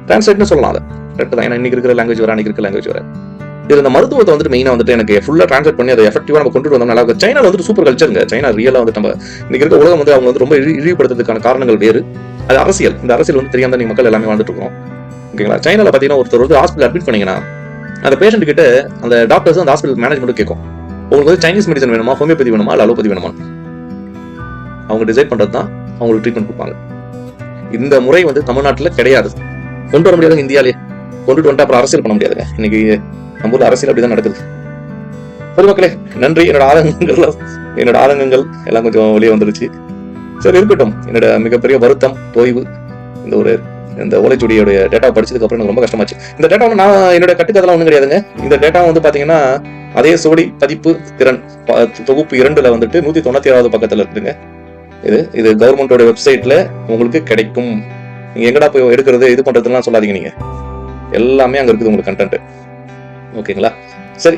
[SPEAKER 1] டிரான்ஸ்லேட்னு சொல்லலாம், அதை கரெக்ட் தான். ஏன்னா இன்னைக்கு இருக்கிற லாங்குவேஜ் வேற, அன்னைக்கு இருக்கிற லாங்குவேஜ் வேற. இது இந்த மருத்துவத்தை வந்துட்டு மெயினா வந்துட்டு எனக்கு ஃபுல்லா டிரான்ஸ்லேட் பண்ணி அதை எஃபெக்டிவா நம்ம கொண்டு வந்தோம் நல்லா இருக்கும். சைனா வந்துட்டு சூப்பர் கல்ச்சருங்க. சைனா ரியலா வந்து நம்ம இன்னைக்கு இருக்க உலகம் வந்து அவங்க வந்து ரொம்ப இழிவுபடுத்துறதுக்கான காரணங்கள் வேறு. அது அரசியல். இந்த அரசியல் வந்து தெரியாம நீங்க மக்கள் எல்லாமே வாழ்ந்துட்டு இருக்கோம். ஓகேங்களா? சைனால பாத்தீங்கன்னா ஒருத்தர் வந்து ஹாஸ்பிட்டல் அட்மிட் பண்ணீங்கன்னா அந்த பேஷண்ட் கிட்ட அந்த டாக்டர்ஸ் அந்த ஹாஸ்பிட்டல் மேனேஜ்மெண்ட் கேட்கும், உங்களுக்கு வந்து சைனீஸ் மெடிசன் வேணுமா, ஹோமியோபதி வேணுமா, இல்ல அலோபதி வேணுமா. அவங்க டிசைட் பண்றது தான் அவங்களுக்கு ட்ரீட்மெண்ட் கொடுப்பாங்க. இந்த முறை வந்து தமிழ்நாட்டில் கிடையாது, கொண்டு வர முடியாதுங்க. இந்தியாலே கொண்டுட்டு வந்துட்டு அப்புறம் அரசியல் பண்ண முடியாதுங்க. இன்னைக்கு நம்ம ஊர்ல அரசியல் அப்படிதான் நடக்குது. சரி மக்களே, நன்றி. என்னோட ஆதங்கங்கள் எல்லாம் கொஞ்சம் வெளியே வந்துருச்சு. சரி இருக்கட்டும். என்னோட மிகப்பெரிய வருத்தம், தொய்வு இந்த ஓலைச்சுவடியோட டேட்டா படிச்சதுக்கு அப்புறம் எனக்கு ரொம்ப கஷ்டமாச்சு. இந்த டேட்டா நான் என்னோட கட்டுக்கதெல்லாம் ஒன்றும் கிடையாதுங்க. இந்த டேட்டா வந்து பாத்தீங்கன்னா அதே சோடி பதிப்பு திறன் தொகுப்பு 2ல வந்துட்டு 196வது பக்கத்துல இருக்குங்க. இது கவர்மெண்டோட வெப்சைட்ல உங்களுக்கு கிடைக்கும். நீங்க எங்கடா போய் எடுக்கிறது இது பண்றதுலாம் சொல்லாதீங்க. நீங்க எல்லாமே அங்க இருக்குது உங்களுக்கு கண்டென்ட். ஓகேங்களா? சரி,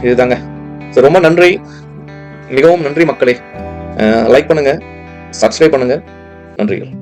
[SPEAKER 1] இதுதாங்க. ரொம்ப நன்றி, மிகவும் நன்றி மக்களே. லைக் பண்ணுங்க, சப்ஸ்கிரைப் பண்ணுங்க. நன்றிகள்.